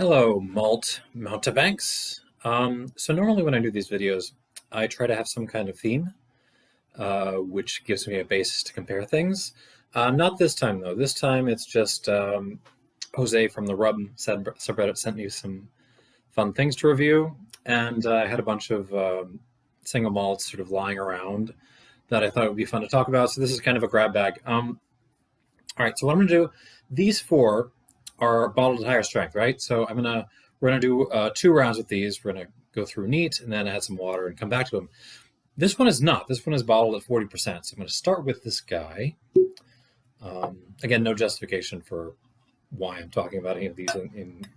Hello, Malt Mountebanks. So normally when I do these videos, I try to have some kind of theme, which gives me a basis to compare things. Not this time, though. This time it's just Jose from the Rub subreddit sent me some fun things to review, and I had a bunch of single malts sort of lying around that I thought would be fun to talk about. So this is kind of a grab bag. All right, so what I'm going to do, these four are bottled at higher strength, right? So we're gonna do 2 rounds with these. We're gonna go through neat and then add some water and come back to them. This one is not. This one is bottled at 40%. So I'm gonna start with this guy. Again, no justification for why I'm talking about any of these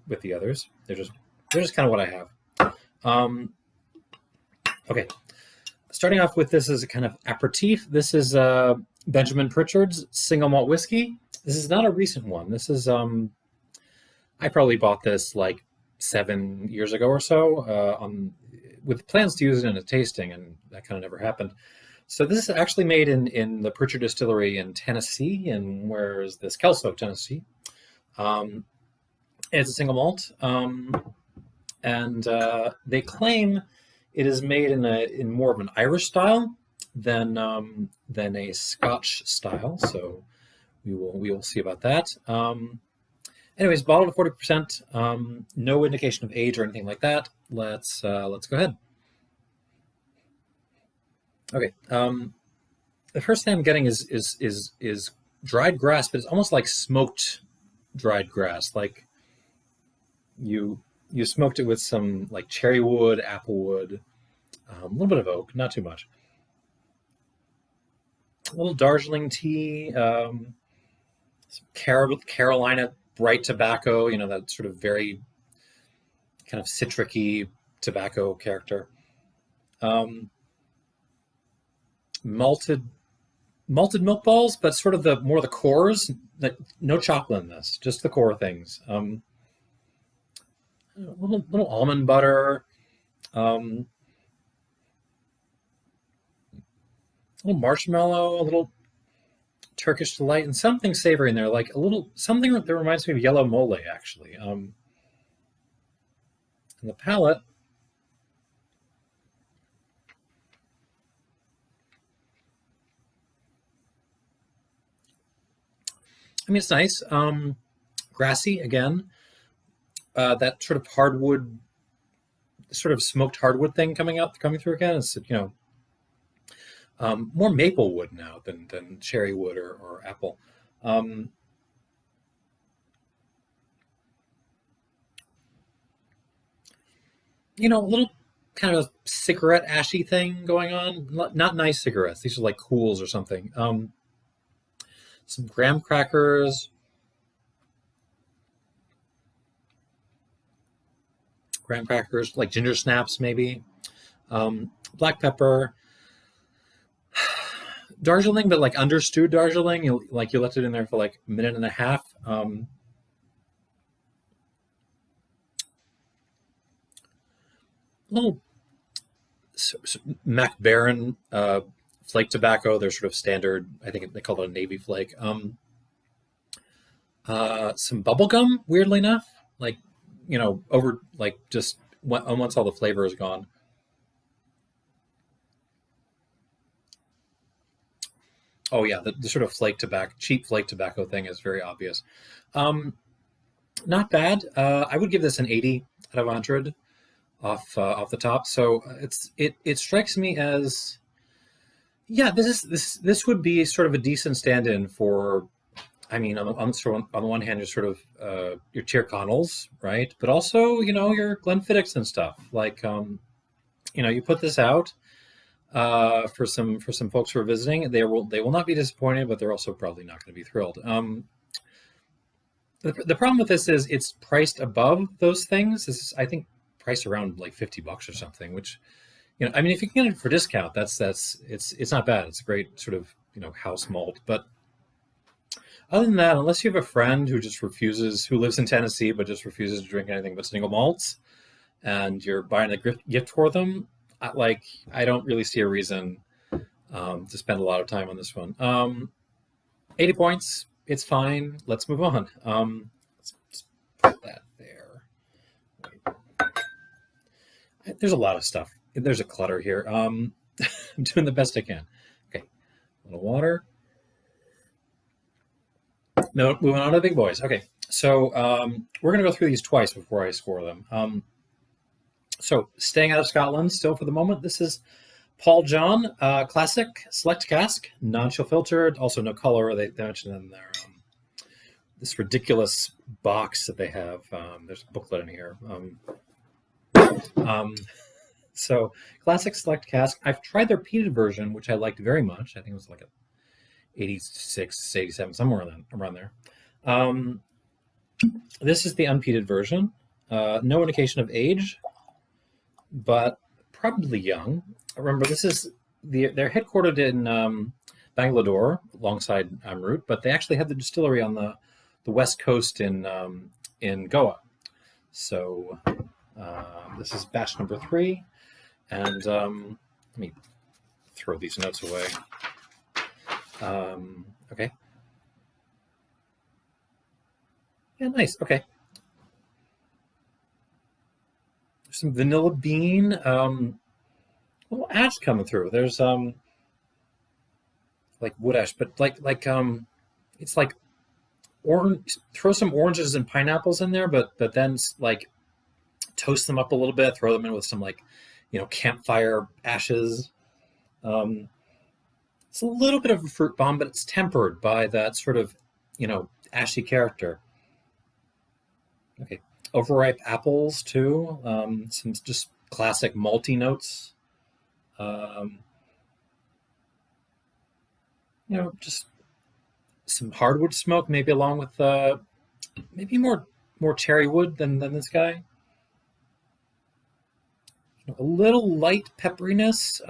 with the others. They're just kind of what I have. Okay, starting off with this as a kind of aperitif. This is Benjamin Pritchard's single malt whiskey. This is not a recent one. This is I probably bought this like 7 years ago or so with plans to use it in a tasting, and that kind of never happened. So this is actually made in the Pritchard distillery in Tennessee, and where is this? Kelso, Tennessee. It's a single malt, and they claim it is made in more of an Irish style than a Scotch style. So we will see about that. Anyways, bottled at 40%. No indication of age or anything like that. Let's go ahead. Okay. The first thing I'm getting is dried grass, but it's almost like smoked dried grass. Like you smoked it with some like cherry wood, apple wood, a little bit of oak, not too much. A little Darjeeling tea, some Carolina bright tobacco, that sort of very kind of citric-y tobacco character. Malted milk balls, but sort of more the cores. No chocolate in this, just the core things. A little almond butter. A little marshmallow, a little Turkish delight, and something savory in there, like a little something that reminds me of yellow mole, actually. And the palate, it's nice, grassy again. That sort of hardwood, sort of smoked hardwood thing coming through again. It's more maple wood now than cherry wood or apple. A little kind of cigarette ashy thing going on. Not nice cigarettes. These are like Cools or something. Some graham crackers. Like ginger snaps maybe. Black pepper. Darjeeling, but like understewed Darjeeling. You left it in there for like a minute and a half. Little Macphail flake tobacco. They're sort of standard. I think they call it a navy flake. Some bubble gum, weirdly enough, like over like just once all the flavor is gone. Oh yeah, the sort of cheap flake tobacco thing is very obvious. Not bad. I would give this an 80 out of 100 off the top. So it strikes me as, yeah, this would be sort of a decent stand-in for. On the one hand, you're sort of your Tyrconnells, right? But also, your Glenfiddicks and stuff. Like, you put this out. For some folks who are visiting, they will not be disappointed, but they're also probably not going to be thrilled. The problem with this is it's priced above those things. This is, I think, priced around like $50 or something. Which, if you can get it for discount, it's not bad. It's a great sort of house malt. But other than that, unless you have a friend who lives in Tennessee but just refuses to drink anything but single malts, and you're buying a gift for them. I don't really see a reason to spend a lot of time on this one. 80 points, it's fine. Let's move on. Let's put that there. There's a lot of stuff. There's a clutter here. I'm doing the best I can. Okay, a little water. No, moving on to the big boys. Okay, so we're going to go through these twice before I score them. So staying out of Scotland still for the moment, this is Paul John Classic Select Cask, non-chill filtered, also no color. They mentioned in their this ridiculous box that they have. There's a booklet in here. So Classic Select Cask. I've tried their peated version, which I liked very much. I think it was like a 86, 87, somewhere around there. This is the unpeated version. No indication of age, but probably young. Remember, this is they're headquartered in Bangalore alongside Amrut, but they actually have the distillery on the west coast in Goa. So this is batch number 3, and let me throw these notes away. Okay. Yeah, nice. Okay. There's some vanilla bean, little ash coming through. There's like wood ash, but like it's like orange. Throw some oranges and pineapples in there, but then like toast them up a little bit. Throw them in with some like campfire ashes. It's a little bit of a fruit bomb, but it's tempered by that sort of, ashy character. Okay, overripe apples too. Some just classic malty notes. Just some hardwood smoke, maybe along with maybe more cherry wood than this guy. A little light pepperiness.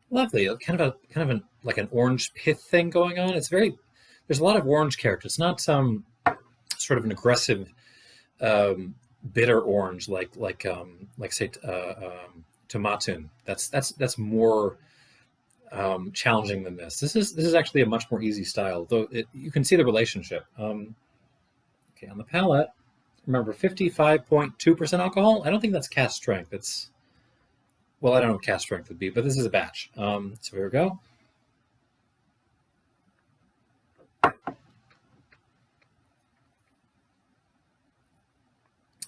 Lovely, kind of like an orange pith thing going on. There's a lot of orange character. It's not some sort of an aggressive, bitter orange like say tomatun. That's more challenging than this. This is actually a much more easy style, though you can see the relationship. Okay, on the palate, remember 55.2% alcohol. I don't think that's cask strength. Well, I don't know what cask strength would be, but this is a batch. So here we go.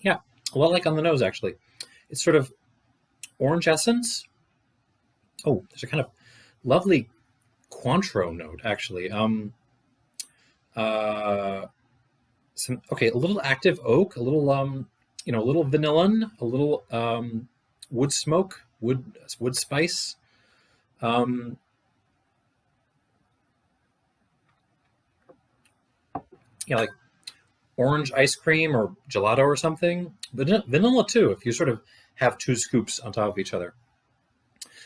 Yeah, a lot like on the nose, actually. It's sort of orange essence. Oh, there's a kind of lovely Cointreau note, actually. A little active oak, a little a little vanillin, a little wood smoke, wood spice. Like orange ice cream or gelato or something. Vanilla too, if you sort of have 2 scoops on top of each other.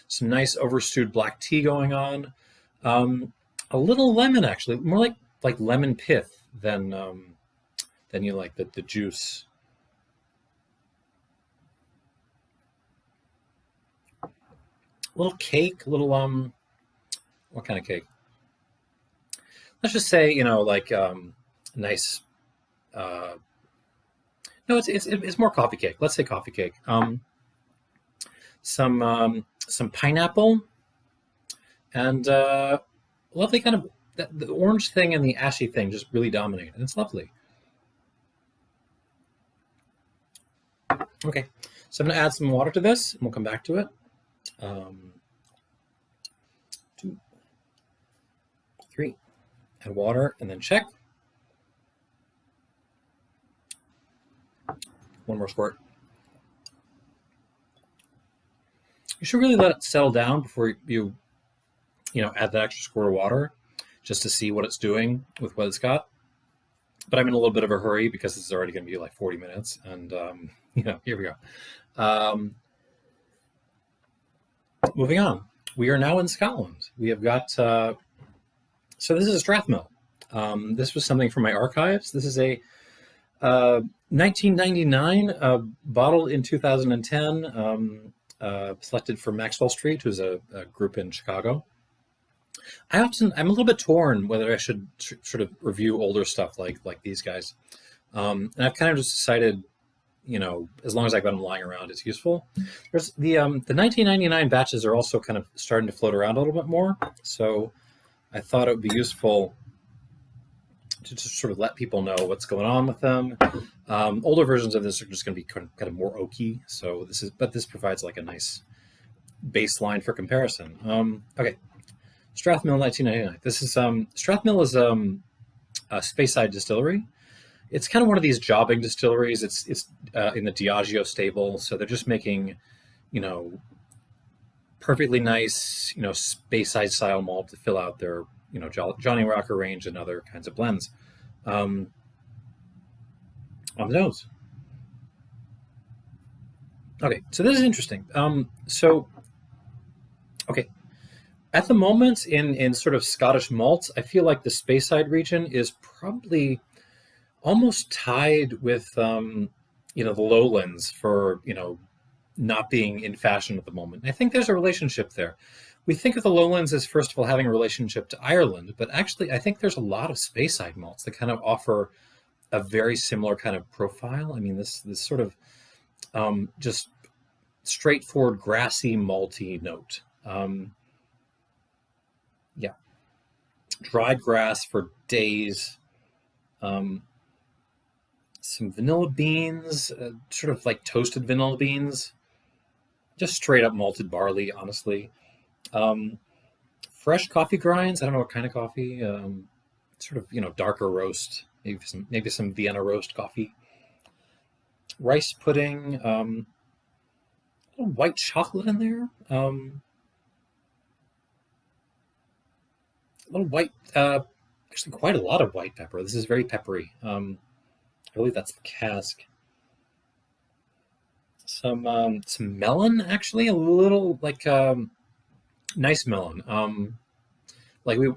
Some nice overstewed black tea going on. A little lemon, actually, more like lemon pith than you like the juice. A little cake, a little what kind of cake? Let's just say nice. No, it's more coffee cake. Let's say coffee cake. Some pineapple, and lovely kind of the orange thing and the ashy thing just really dominate, and it's lovely. Okay, so I'm going to add some water to this, and we'll come back to it. 2, 3, add water, and then check. 1 more squirt. You should really let it settle down before you add that extra squirt of water, just to see what it's doing with what it's got. But I'm in a little bit of a hurry because it's already going to be like 40 minutes, and here we go. Moving on, we are now in Scotland. We have got so this is a Strathmill. This was something from my archives. This is a 1999 bottled in 2010. Selected from Maxwell Street, who's a group in Chicago. I'm a little bit torn whether I should sort of review older stuff like these guys, and I've kind of just decided as long as I've got them lying around, it's useful. There's the 1999 batches are also kind of starting to float around a little bit more. So I thought it would be useful to just sort of let people know what's going on with them. Older versions of this are just going to be kind of more oaky. So this provides like a nice baseline for comparison. Okay, Strathmill 1999. This is Strathmill is a Speyside distillery. It's kind of one of these jobbing distilleries. It's in the Diageo stable, so they're just making, perfectly nice, Speyside style malt to fill out their, Johnny Walker range and other kinds of blends. On the nose. Okay, so this is interesting. Okay, at the moment in sort of Scottish malts, I feel like the Speyside region is probably almost tied with the lowlands for not being in fashion at the moment. I think there's a relationship there. We think of the lowlands as first of all having a relationship to Ireland, but actually I think there's a lot of Speyside malts that kind of offer a very similar kind of profile. I mean, this sort of just straightforward grassy malty note. Yeah, dried grass for days. Some vanilla beans, sort of like toasted vanilla beans, just straight up malted barley, honestly. Fresh coffee grinds. I don't know what kind of coffee. Sort of darker roast, maybe some Vienna roast coffee. Rice pudding. A little white chocolate in there. A little white. Actually, quite a lot of white pepper. This is very peppery. I believe that's the cask. Some melon, actually, a little like nice melon. Like we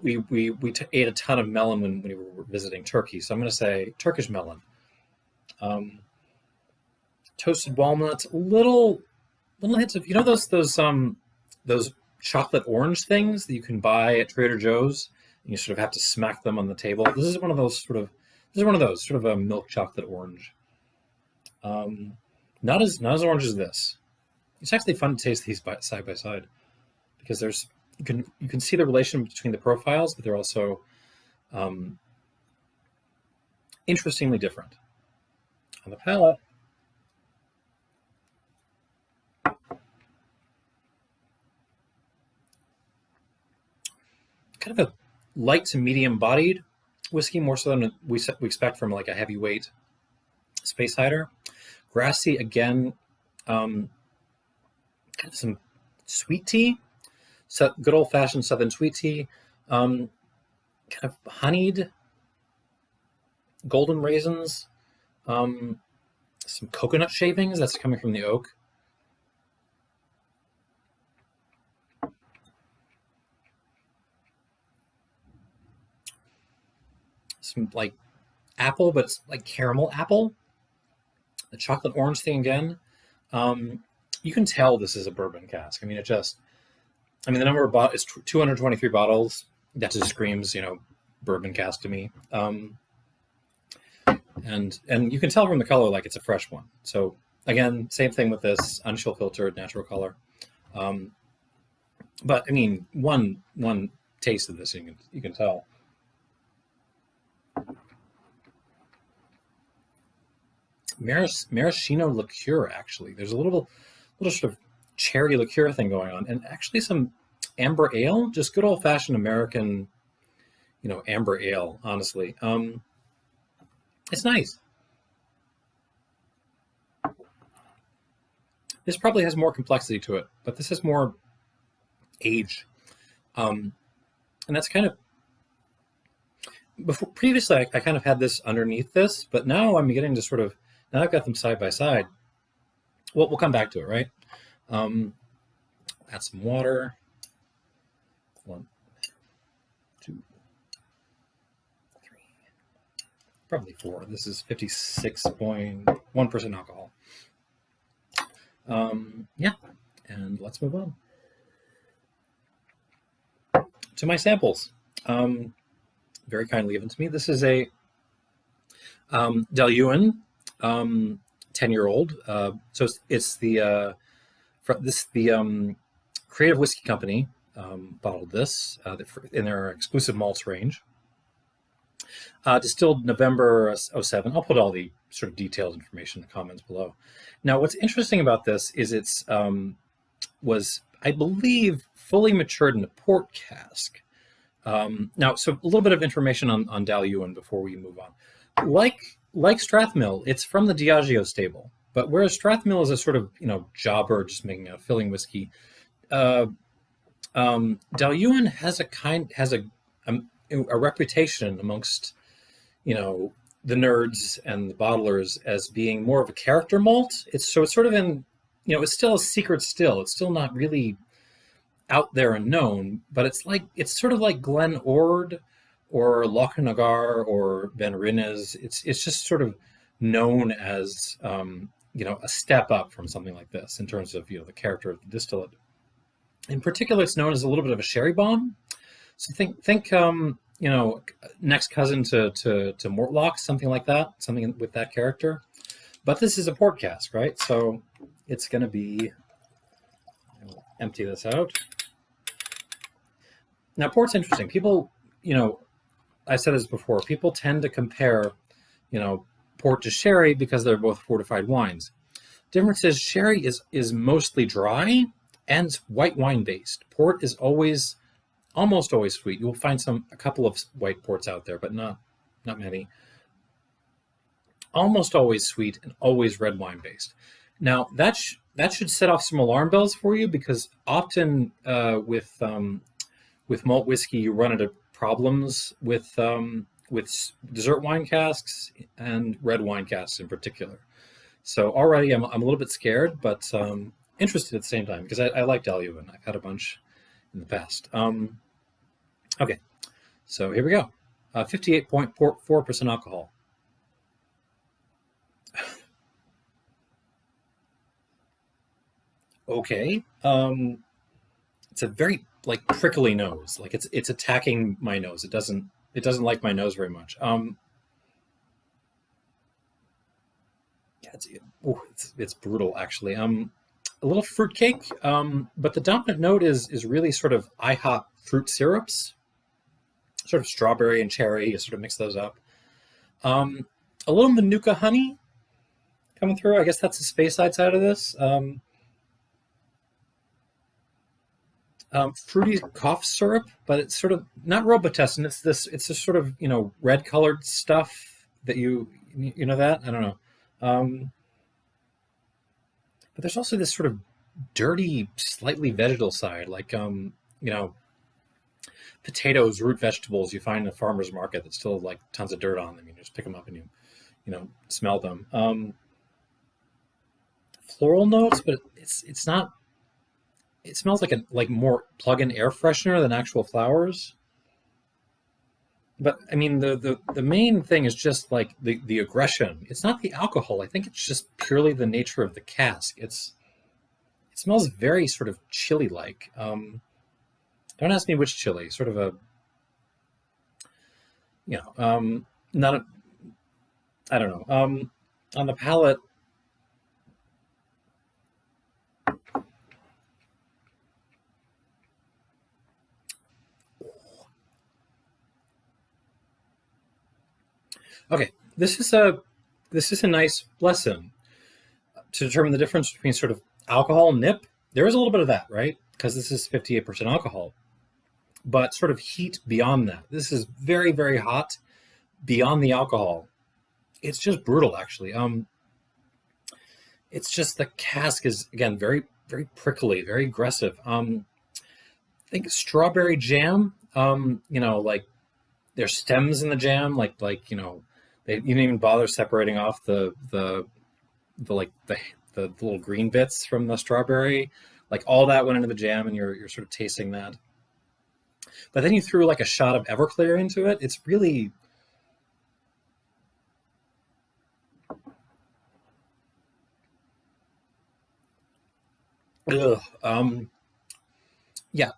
ate a ton of melon when we were visiting Turkey, so I'm going to say Turkish melon. Toasted walnuts, little hints of those chocolate orange things that you can buy at Trader Joe's. And you sort of have to smack them on the table. This is one of those sort of a milk chocolate orange. Not as orange as this. It's actually fun to taste these side by side because you can see the relation between the profiles, but they're also interestingly different on the palate. Kind of a light to medium bodied whiskey, more so than we expect from like a heavyweight Speysider. Grassy again, kind of some sweet tea, so good old fashioned Southern sweet tea, kind of honeyed, golden raisins, some coconut shavings that's coming from the oak. Some like apple, but it's like caramel apple. The chocolate orange thing again. You can tell this is a bourbon cask. I mean, the number of bottles is 223 bottles. That just screams, bourbon cask to me. And you can tell from the color, like it's a fresh one. So again, same thing with this, unchill filtered, natural color. But I mean, one taste of this, you can tell. Maraschino liqueur, actually. There's a little sort of cherry liqueur thing going on, and actually some amber ale, just good old fashioned American, amber ale. Honestly, it's nice. This probably has more complexity to it, but this has more age, and that's kind of. Previously, I kind of had this underneath this, but now I'm beginning to sort of. Now I've got them side by side. Well, we'll come back to it, right? Add some water. 1, 2, 3, probably 4. This is 56.1% alcohol. Yeah, and let's move on to my samples. Very kindly given to me. This is a Dailuaine 10-year-old. So it's the Creative Whiskey Company bottled this in their exclusive malts range. Distilled November '07. I'll put all the sort of detailed information in the comments below. Now, what's interesting about this is it's was, I believe, fully matured in a port cask. Now, so a little bit of information on Dailuaine before we move on. Like Strathmill, it's from the Diageo stable. But whereas Strathmill is a sort of jobber just making a filling whiskey, Dailuaine has a reputation amongst the nerds and the bottlers as being more of a character malt. It's sort of in it's still a secret still. It's still not really out there and known, but it's sort of like Glenturret or Lochnagar or Ben Rinnes. It's just sort of known as a step up from something like this in terms of the character of the distillate. In particular, it's known as a little bit of a sherry bomb. So think next cousin to Mortlock, something like that, something with that character. But this is a port cask, right? So it's going to be. I'll empty this out. Now, port's interesting. People, I said this before. People tend to compare, port to sherry because they're both fortified wines. Difference is sherry is mostly dry and white wine based. Port is almost always sweet. You will find a couple of white ports out there, but not many. Almost always sweet and always red wine based. Now that should set off some alarm bells for you, because often with malt whiskey you run into problems with dessert wine casks and red wine casks in particular. So already I'm a little bit scared, but interested at the same time, because I like Dailuaine. I've had a bunch in the past. Okay, so here we go. 58.4% alcohol. Okay. It's a very prickly nose. It's attacking my nose. It doesn't like my nose very much. It's brutal actually. A little fruitcake, but the dominant note is really sort of IHOP fruit syrups, sort of strawberry and cherry. You sort of mix those up. A little Manuka honey coming through. I guess that's the Speyside side of this. Fruity cough syrup, but it's sort of not Robitussin. It's this sort of red colored stuff that you know that I don't know. But there's also this sort of dirty, slightly vegetal side, potatoes, root vegetables you find in a farmer's market that still have tons of dirt on them. You just pick them up and you smell them. Floral notes, but it's not. It smells like more plug-in air freshener than actual flowers. But I mean, the main thing is just the aggression. It's not the alcohol. I think it's just purely the nature of the cask. It smells very sort of chili-like. Don't ask me which chili. Sort of a, not a, I don't know. On the palate. Okay, this is a nice lesson to determine the difference between sort of alcohol and nip. There is a little bit of that, right? Because this is 58% alcohol, but sort of heat beyond that. This is very, very hot beyond the alcohol. It's just brutal, actually. It's just the cask is, again, very, very prickly, very aggressive. I think strawberry jam, there's stems in the jam, they didn't even bother separating off the little green bits from the strawberry. All that went into the jam, and you're sort of tasting that. But then you threw a shot of Everclear into it. It's really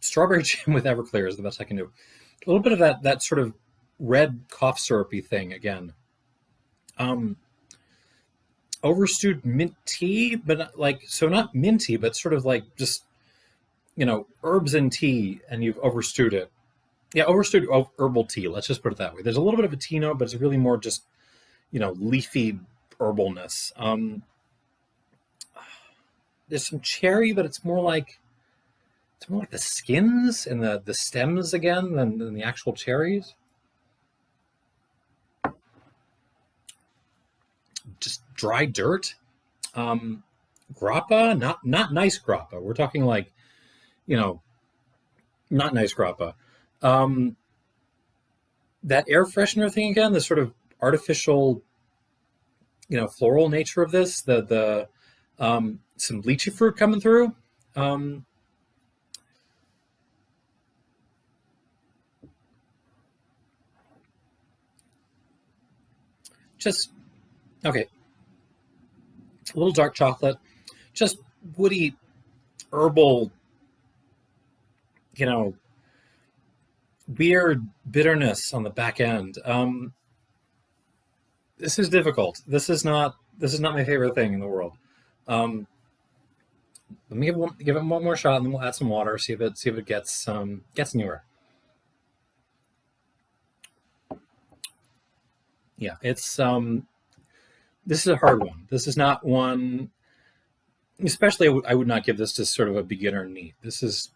strawberry jam with Everclear is the best I can do. A little bit of that sort of red cough syrupy thing again. overstewed mint tea, but not minty, but sort of like just, herbs and tea, and you've overstewed it. Yeah, overstewed herbal tea. Let's just put it that way. There's a little bit of a tea note, but it's really more just, leafy herbalness. There's some cherry, but it's more like the skins and the stems again than the actual cherries. Just dry dirt. Grappa, not nice grappa. We're talking like, not nice grappa. That air freshener thing again, the sort of artificial, floral nature of this, the some lychee fruit coming through. Just, okay. A little dark chocolate, just woody, herbal, weird bitterness on the back end. This is difficult. This is not my favorite thing in the world. Let me give it one more shot, and then we'll add some water. See if it gets anywhere. Yeah, it's this is a hard one. This is not one. Especially, I would not give this to sort of a beginner neat. This is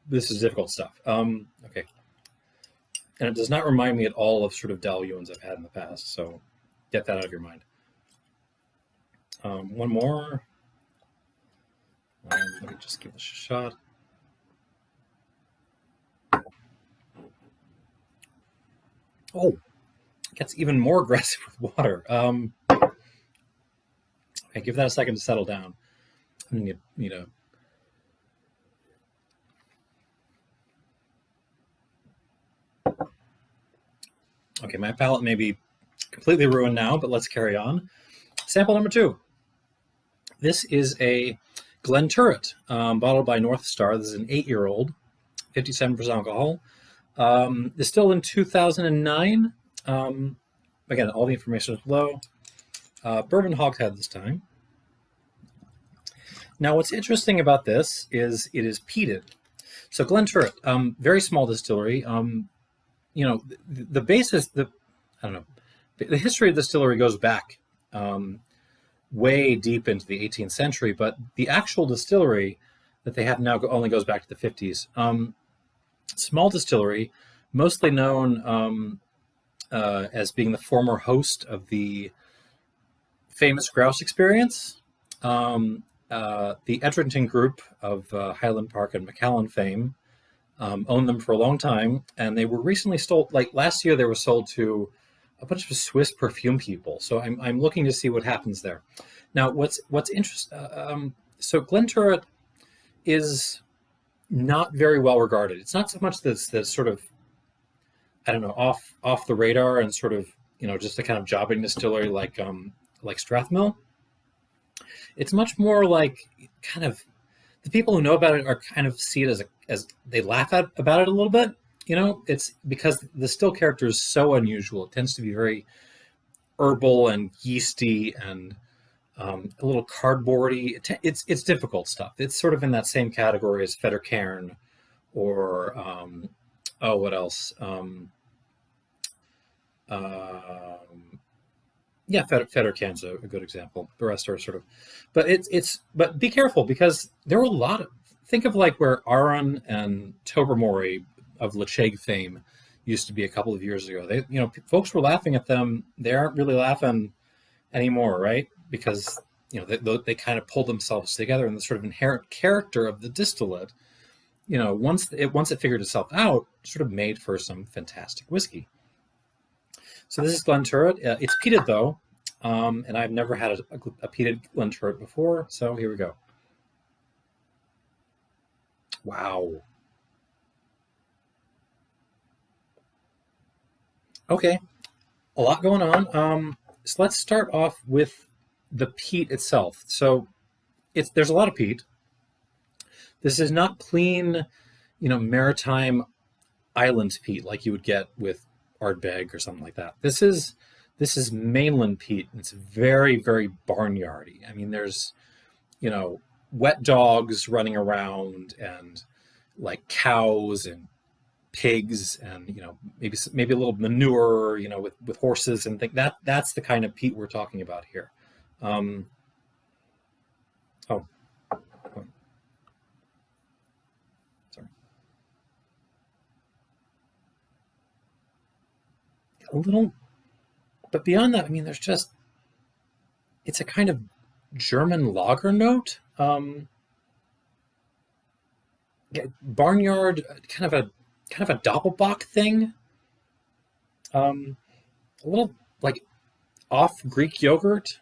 difficult stuff. Okay, and it does not remind me at all of sort of Dailuaines I've had in the past. So get that out of your mind. One more. Let me just give this a shot. Oh, it gets even more aggressive with water. Okay, give that a second to settle down. And okay, my palate may be completely ruined now, but let's carry on. Sample number 2. This is a Glenturret, bottled by North Star. This is an 8-year-old, 57% alcohol. Distilled in 2009. Again, all the information is below. Bourbon Hogshead this time. Now, what's interesting about this is it is peated. So Glenturret, very small distillery. The basis, the history of the distillery goes back way deep into the 18th century, but the actual distillery that they have now only goes back to the 50s. Small distillery, mostly known as being the former host of the famous grouse experience. The Edrington Group of Highland Park and Macallan fame owned them for a long time, and they were recently sold. Like last year, they were sold to a bunch of Swiss perfume people. So I'm looking to see what happens there. Now, what's interesting? So Glenturret is not very well regarded. It's not so much that's sort of, I don't know, off the radar and sort of just a kind of jobbing distillery like Strathmill. It's much more like kind of the people who know about it are kind of see it as they laugh about it a little bit. It's because the still character is so unusual. It tends to be very herbal and yeasty and a little cardboardy. It's difficult stuff. It's sort of in that same category as Fettercairn or what else? Yeah, Fettercairn's a good example. The rest are sort of, but be careful because there were a lot of, think of like where Aran and Tobermory of Lecheg fame used to be a couple of years ago. They, folks were laughing at them. They aren't really laughing anymore, right? Because they kind of pulled themselves together, and the sort of inherent character of the distillate, once it figured itself out, sort of made for some fantastic whiskey. So this is Glenturret. It's peated though, and I've never had a peated Glenturret before. So here we go. Wow. Okay, a lot going on. So let's start off with the peat itself. So there's a lot of peat. This is not clean, maritime island peat like you would get with Ardbeg or something like that. This is This is mainland peat. And it's very, very barnyardy. I mean, there's, wet dogs running around and like cows and pigs and, maybe a little manure, with horses and things. That's the kind of peat we're talking about here. Oh, sorry. A little, but beyond that, I mean, it's a kind of German lager note. Barnyard, kind of a doppelbock thing. A little like off Greek yogurt.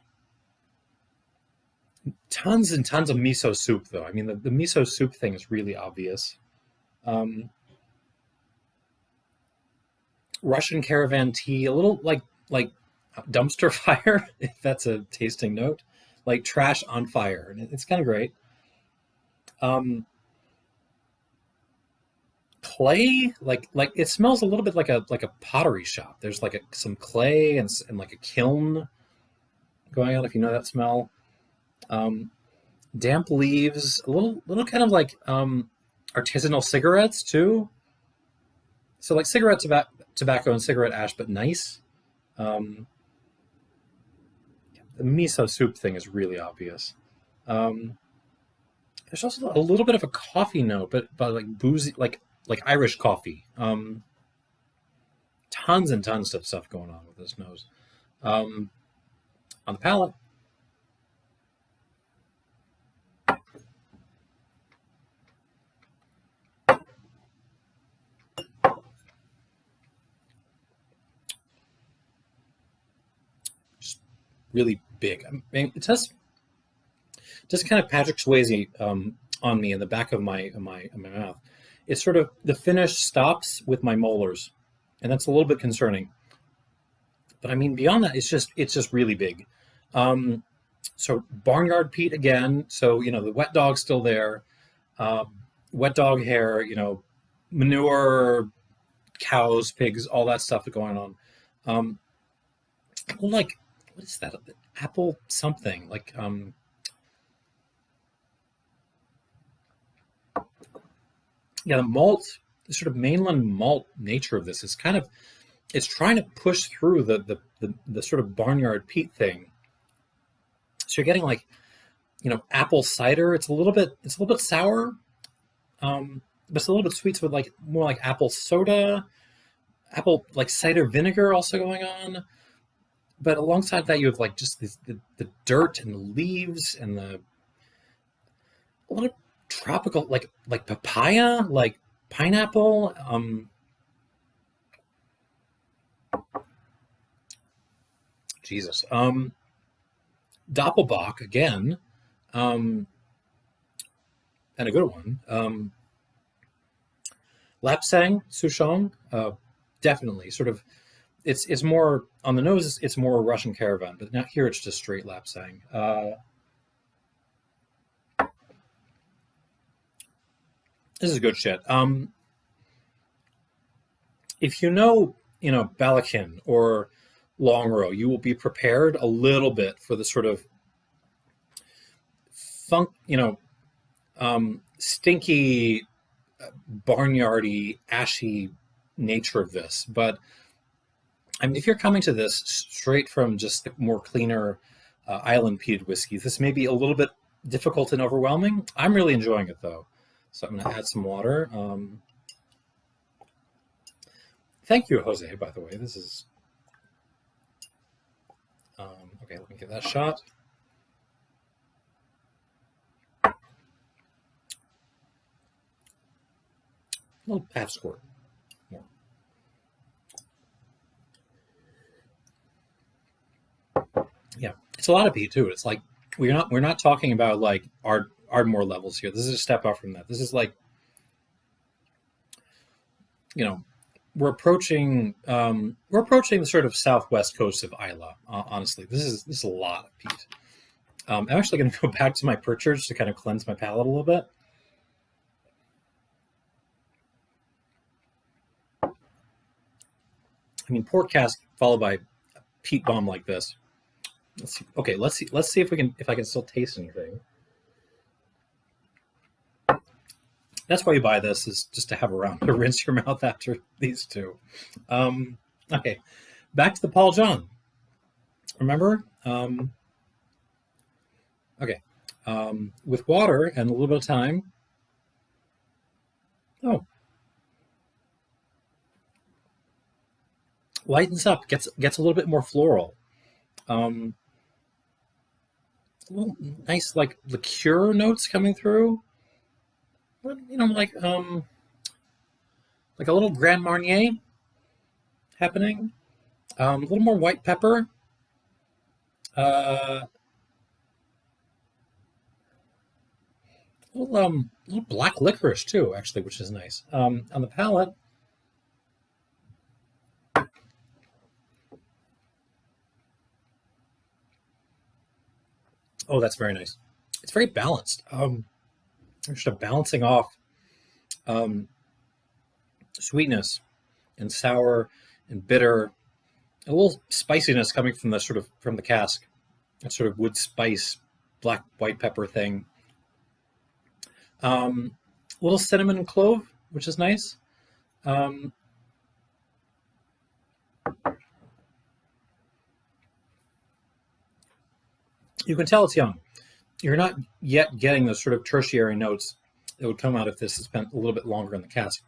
Tons and tons of miso soup, though. I mean, the miso soup thing is really obvious. Russian caravan tea, a little like dumpster fire, if that's a tasting note, like trash on fire, and it's kind of great. Clay, like it smells a little bit like a pottery shop. There's like some clay and like a kiln going on, if you know that smell. Damp leaves, a little kind of like artisanal cigarettes too. So like cigarette tobacco and cigarette ash, but nice. The miso soup thing is really obvious. There's also a little bit of a coffee note, but like boozy, like Irish coffee. Tons and tons of stuff going on with this nose. On the palate, just really big. I mean, it has just kind of Patrick Swayze on me in the back of my mouth. It's sort of the finish stops with my molars, and that's a little bit concerning. But I mean, beyond that, it's just really big. So barnyard peat again. So the wet dog's still there. Wet dog hair. Manure, cows, pigs, all that stuff going on. Like, what is that? Apple something like. The malt, the sort of mainland malt nature of this is it's trying to push through the sort of barnyard peat thing. So you're getting like, apple cider. It's a little bit sour, but it's a little bit sweet. So with like more like apple soda, apple like cider vinegar also going on. But alongside that, you have like just the dirt and the leaves and a little tropical, like papaya, like pineapple. Jesus. Doppelbock again, and a good one. Lapsang Souchong, definitely sort of. It's more on the nose. It's more Russian caravan, but now here it's just straight Lapsang. This is good shit. If Balakin or Longrow, you will be prepared a little bit for the sort of funk, stinky, barnyardy, ashy nature of this. But I mean, if you're coming to this straight from just the more cleaner island peated whiskeys, this may be a little bit difficult and overwhelming. I'm really enjoying it though. So I'm going to add some water. Thank you, Jose, by the way. This is... okay, let me give that a shot. A little half squirt more. Yeah, it's a lot of peat too. It's like we're not talking about like Ardmore levels here. This is a step up from that. This is like, we're approaching the sort of southwest coast of Islay. Honestly, this is a lot of peat. I'm actually going to go back to my Pritchards to kind of cleanse my palate a little bit. I mean, port cask followed by peat bomb like this. Let's see. Okay, let's see if I can still taste anything. That's why you buy this, is just to have around to rinse your mouth after these two. Okay, back to the Paul John. Remember? Okay, with water and a little bit of time. Oh, lightens up, gets a little bit more floral. Little nice like liqueur notes coming through. You know, like a little Grand Marnier happening. A little more white pepper. A little black licorice too, actually, which is nice. On the palate, oh, that's very nice. It's very balanced. Just a balancing off sweetness and sour and bitter, a little spiciness coming from the cask, that sort of wood spice, black white pepper thing. A little cinnamon and clove, which is nice. You can tell it's young. You're not yet getting those sort of tertiary notes that would come out if this has spent a little bit longer in the cask.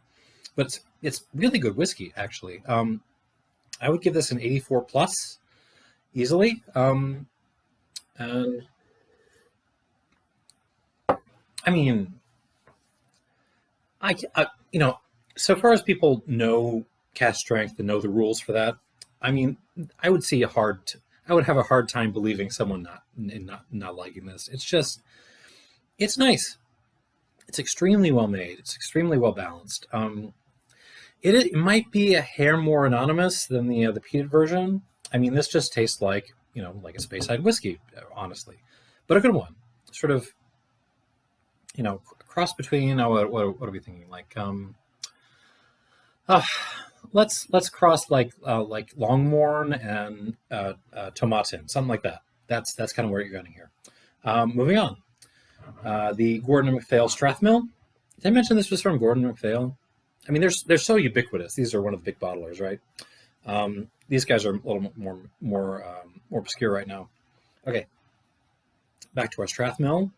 But it's really good whiskey, actually. I would give this an 84 plus easily. And I mean, I so far as people know cask strength and know the rules for that, I mean, I would have a hard time believing someone not liking this. It's nice. It's extremely well made. It's extremely well balanced. It might be a hair more anonymous than the peated version. I mean, this just tastes like a Speyside whiskey, honestly, but a good one. Sort of, cross between. What are we thinking? Like, let's cross like Longmorn and Tomatin, something like that. That's kind of where you're going here. Moving on, the Gordon and Macphail Strathmill. Did I mention this was from Gordon and Macphail? I mean, they're so ubiquitous. These are one of the big bottlers, right? These guys are a little more obscure right now. Okay, back to our Strathmill.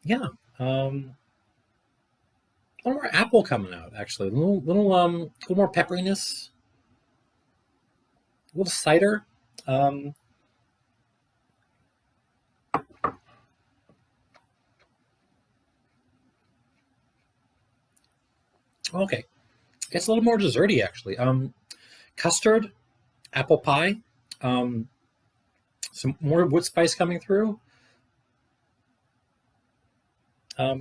Yeah. A little more apple coming out, actually. A little more pepperiness. A little cider. Okay. Gets a little more desserty, actually. Custard, apple pie. Some more wood spice coming through. I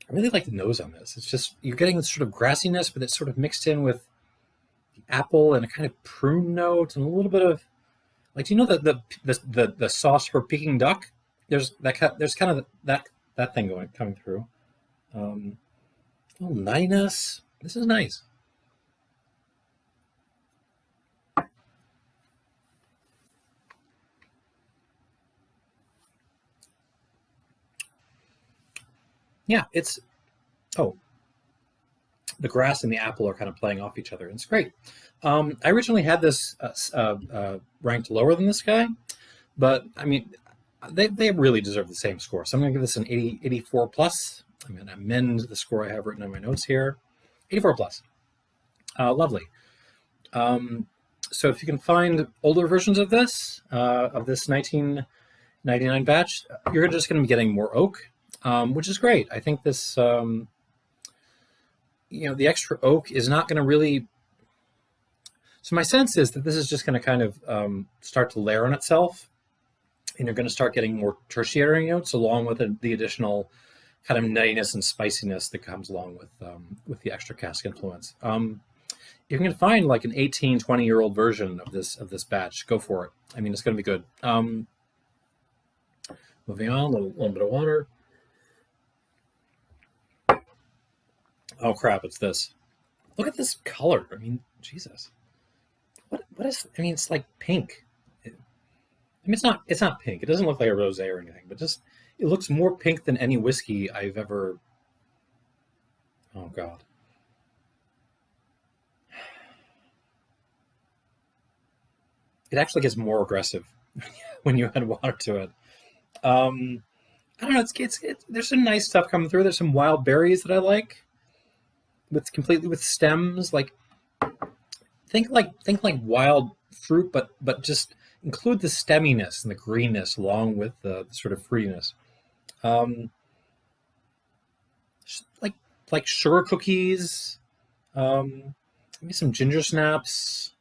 really like the nose on this. It's just, you're getting this sort of grassiness, but it's sort of mixed in with the apple and a kind of prune note and a little bit of, like, do you know the sauce for Peking duck? There's kind of that thing coming through. A little nuttiness. This is nice. Yeah, the grass and the apple are kind of playing off each other. It's great. I originally had this ranked lower than this guy, but I mean, they really deserve the same score. So I'm going to give this an 84 plus. I'm going to amend the score I have written in my notes here. 84 plus. Lovely. So if you can find older versions of this 1999 batch, you're just going to be getting more oak, which is great. I think this, the extra oak is not going to really. So my sense is that this is just going to kind of start to layer on itself, and you're going to start getting more tertiary notes along with the additional kind of nuttiness and spiciness that comes along with the extra cask influence. If you can find like an 18, 20-year-old version of this batch, go for it. I mean, it's going to be good. Moving on, a little bit of water. Oh crap! It's this. Look at this color. I mean, Jesus. What is? I mean, it's like pink. I mean, it's not pink. It doesn't look like a rosé or anything, but just it looks more pink than any whiskey I've ever. Oh God. It actually gets more aggressive when you add water to it. I don't know. It's there's some nice stuff coming through. There's some wild berries that I like, with stems. Like think like wild fruit, but just include the stemminess and the greenness along with the sort of fruitiness. Um, like sugar cookies, maybe some ginger snaps,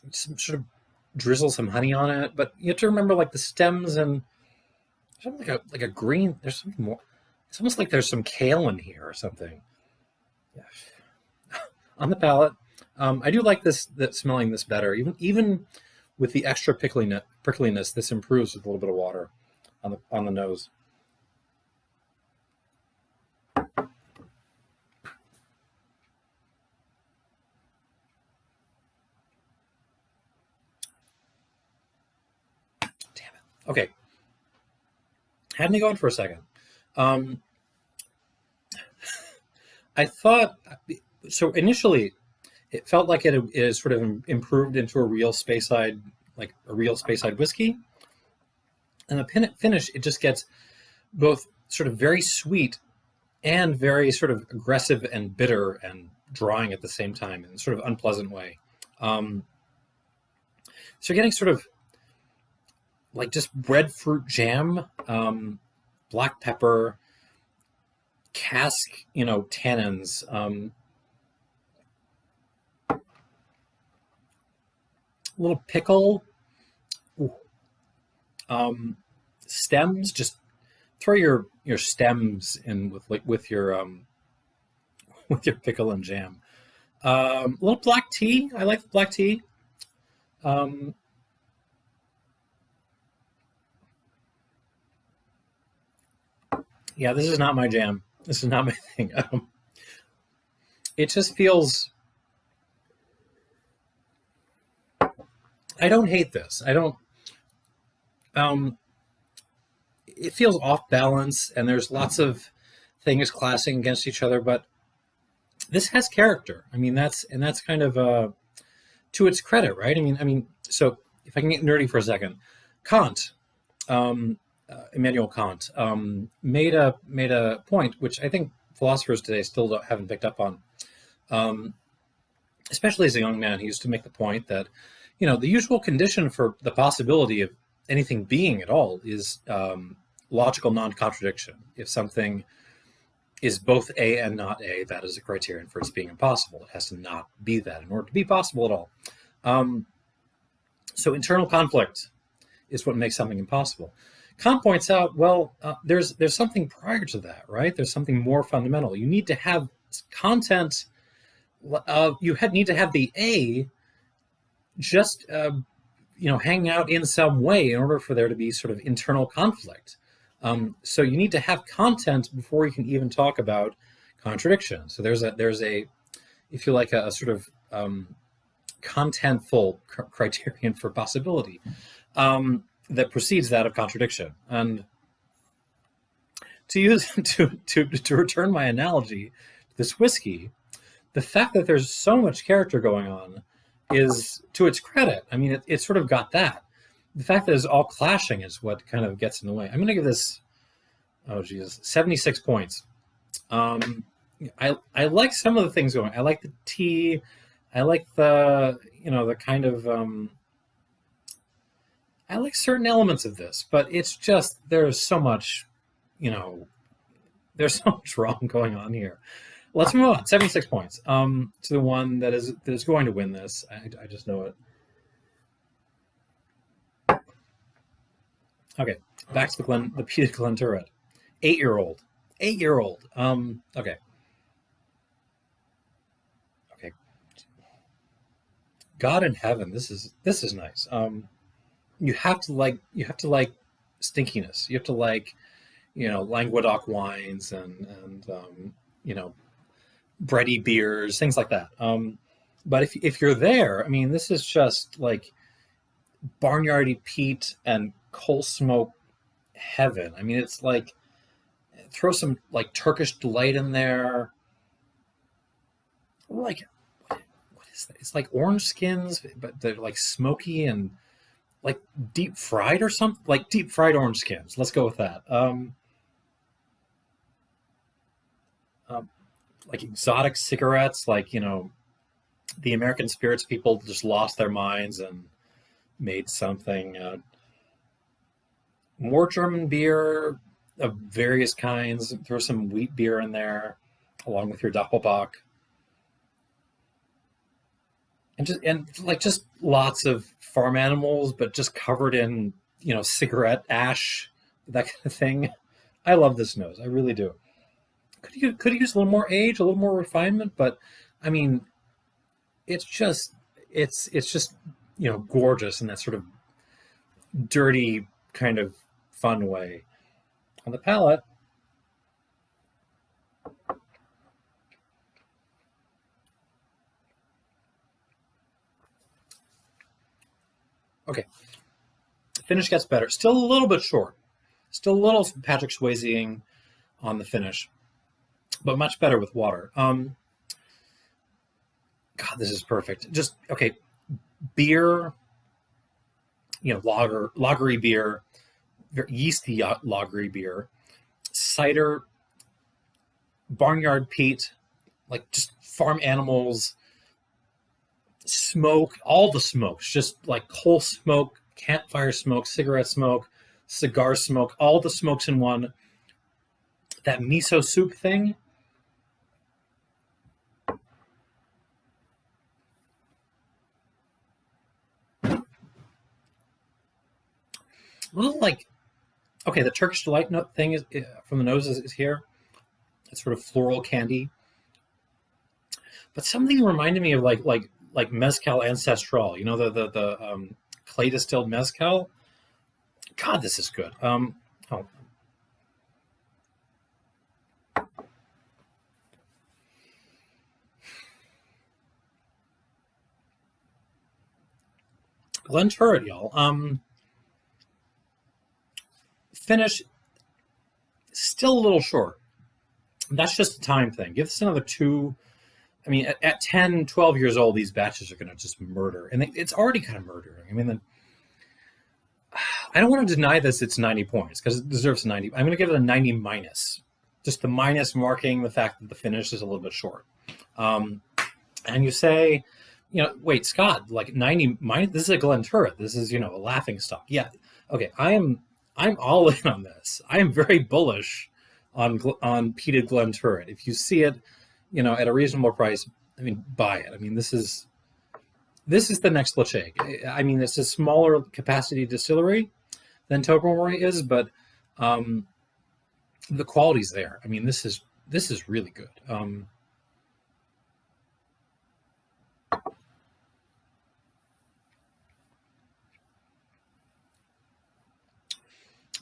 some sort of drizzle some honey on it. But you have to remember like the stems and something like a green. There's something more. It's almost like there's some kale in here or something. Yeah. On the palate, I do like that smelling this better. Even with the extra prickliness, this improves with a little bit of water on the nose. Okay, had me going for a second. I thought so initially. It felt like it is sort of improved into a real Speyside whiskey, and the finish it just gets both sort of very sweet and very sort of aggressive and bitter and drawing at the same time in a sort of unpleasant way. So you're getting sort of like just breadfruit jam, black pepper, cask, tannins, a little pickle, stems. Just throw your stems in with your with your pickle and jam. A little black tea. I like the black tea. Yeah, this is not my jam. This is not my thing. It just feels. I don't hate this. I don't. It feels off balance, and there's lots of things clashing against each other. But this has character. I mean, that's kind of to its credit, right? I mean. So if I can get nerdy for a second, Kant. Immanuel Kant made a point which I think philosophers today still haven't picked up on. Especially as a young man, he used to make the point that the usual condition for the possibility of anything being at all is logical non-contradiction. If something is both A and not A, that is a criterion for its being impossible. It has to not be that in order to be possible at all. So internal conflict is what makes something impossible. Kant points out, there's something prior to that, right? There's something more fundamental. You need to have content. You need to have the A just hang out in some way in order for there to be sort of internal conflict. So you need to have content before you can even talk about contradiction. So there's a if you like a sort of contentful criterion for possibility. That precedes that of contradiction. And to use to return my analogy, this whiskey, the fact that there's so much character going on is to its credit. I mean, it sort of got that. The fact that it's all clashing is what kind of gets in the way. I'm going to give this, 76 points. I like some of the things going. I like the tea. I like the the kind of. I like certain elements of this, but it's just there's so much wrong going on here. Let's move on. 76 points to the one that is going to win this. I just know it. Okay, back to the Peaty Glenturret. 8-year-old. Okay. God in heaven, this is nice. You have to like stinkiness. You have to like Languedoc wines and bready beers, things like that. But if you're there, I mean, this is just like barnyardy peat and coal smoke heaven. I mean, it's like, throw some like Turkish delight in there. Like, what is that? It's like orange skins, but they're like smoky and like deep fried or something. Like deep fried orange skins. Let's go with that. Like exotic cigarettes, like, you know, the American spirits people just lost their minds and made something. More German beer of various kinds. Throw some wheat beer in there, along with your Doppelbock, and just lots of farm animals, but just covered in, you know, cigarette ash, that kind of thing. I love this nose. I really do. Could use a little more age, a little more refinement, but I mean, it's just you know, gorgeous in that sort of dirty kind of fun way. On the palate, okay, the finish gets better. Still a little bit short. Still a little Patrick Swayze-ing on the finish, but much better with water. God, this is perfect. Just, okay, beer, you know, lagery beer, yeasty lagery beer, cider, barnyard peat, like just farm animals, smoke, all the smokes, just like coal smoke, campfire smoke, cigarette smoke, cigar smoke, all the smokes in one. That miso soup thing, a little like, okay, the Turkish delight note thing is from the nose is here. It's sort of floral candy, but something reminded me of like mezcal ancestral. You know, the clay distilled mezcal. God, this is good. Oh, Glenturret, y'all. Finish still a little short. That's just a time thing. Give this another 2. I mean, at 10, 12 years old, these batches are going to just murder. And it's already kind of murdering. I mean, I don't want to deny this it's 90 points, because it deserves a 90. I'm going to give it a 90 minus. Just the minus marking the fact that the finish is a little bit short. And you say, you know, wait, Scott, like 90 minus, this is a Glenturret. This is, you know, a laughing stock. Yeah. Okay, I'm all in on this. I am very bullish on peated Glenturret. If you see it, you know, at a reasonable price, I mean, buy it. I mean, this is the next Lacheg. I mean, it's a smaller capacity distillery than Tobermory is, but the quality's there. I mean, this is really good.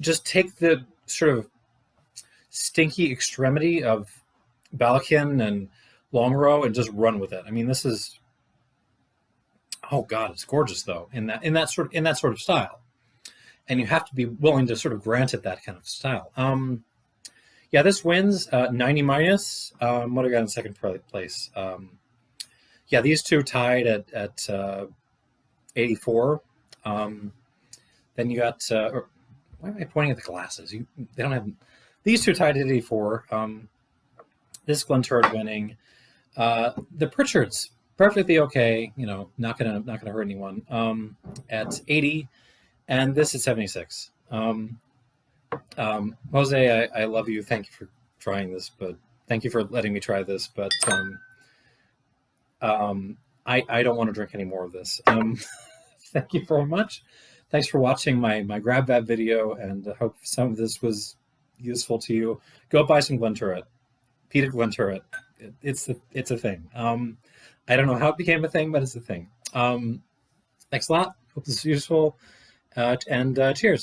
Just take the sort of stinky extremity of Balakin and Longrow and just run with it. I mean, this is, oh God, it's gorgeous though in that sort of style, and you have to be willing to sort of grant it that kind of style. Yeah, this wins 90 minus. What do I got in second place? Yeah, these two tied at 84. Then you got. Why am I pointing at the glasses? They don't have these two tied at 84. This Glenturret winning. The Pritchards perfectly okay. You know, not gonna hurt anyone. At 80, and this is 76. Jose, I love you. Thank you for trying this, but thank you for letting me try this. But I don't want to drink any more of this. Thank you very much. Thanks for watching my grab that video, and I hope some of this was useful to you. Go buy some Glenturret, peated Glenturret. It's a thing. I don't know how it became a thing, but it's a thing. Thanks a lot. Hope this is useful, and cheers.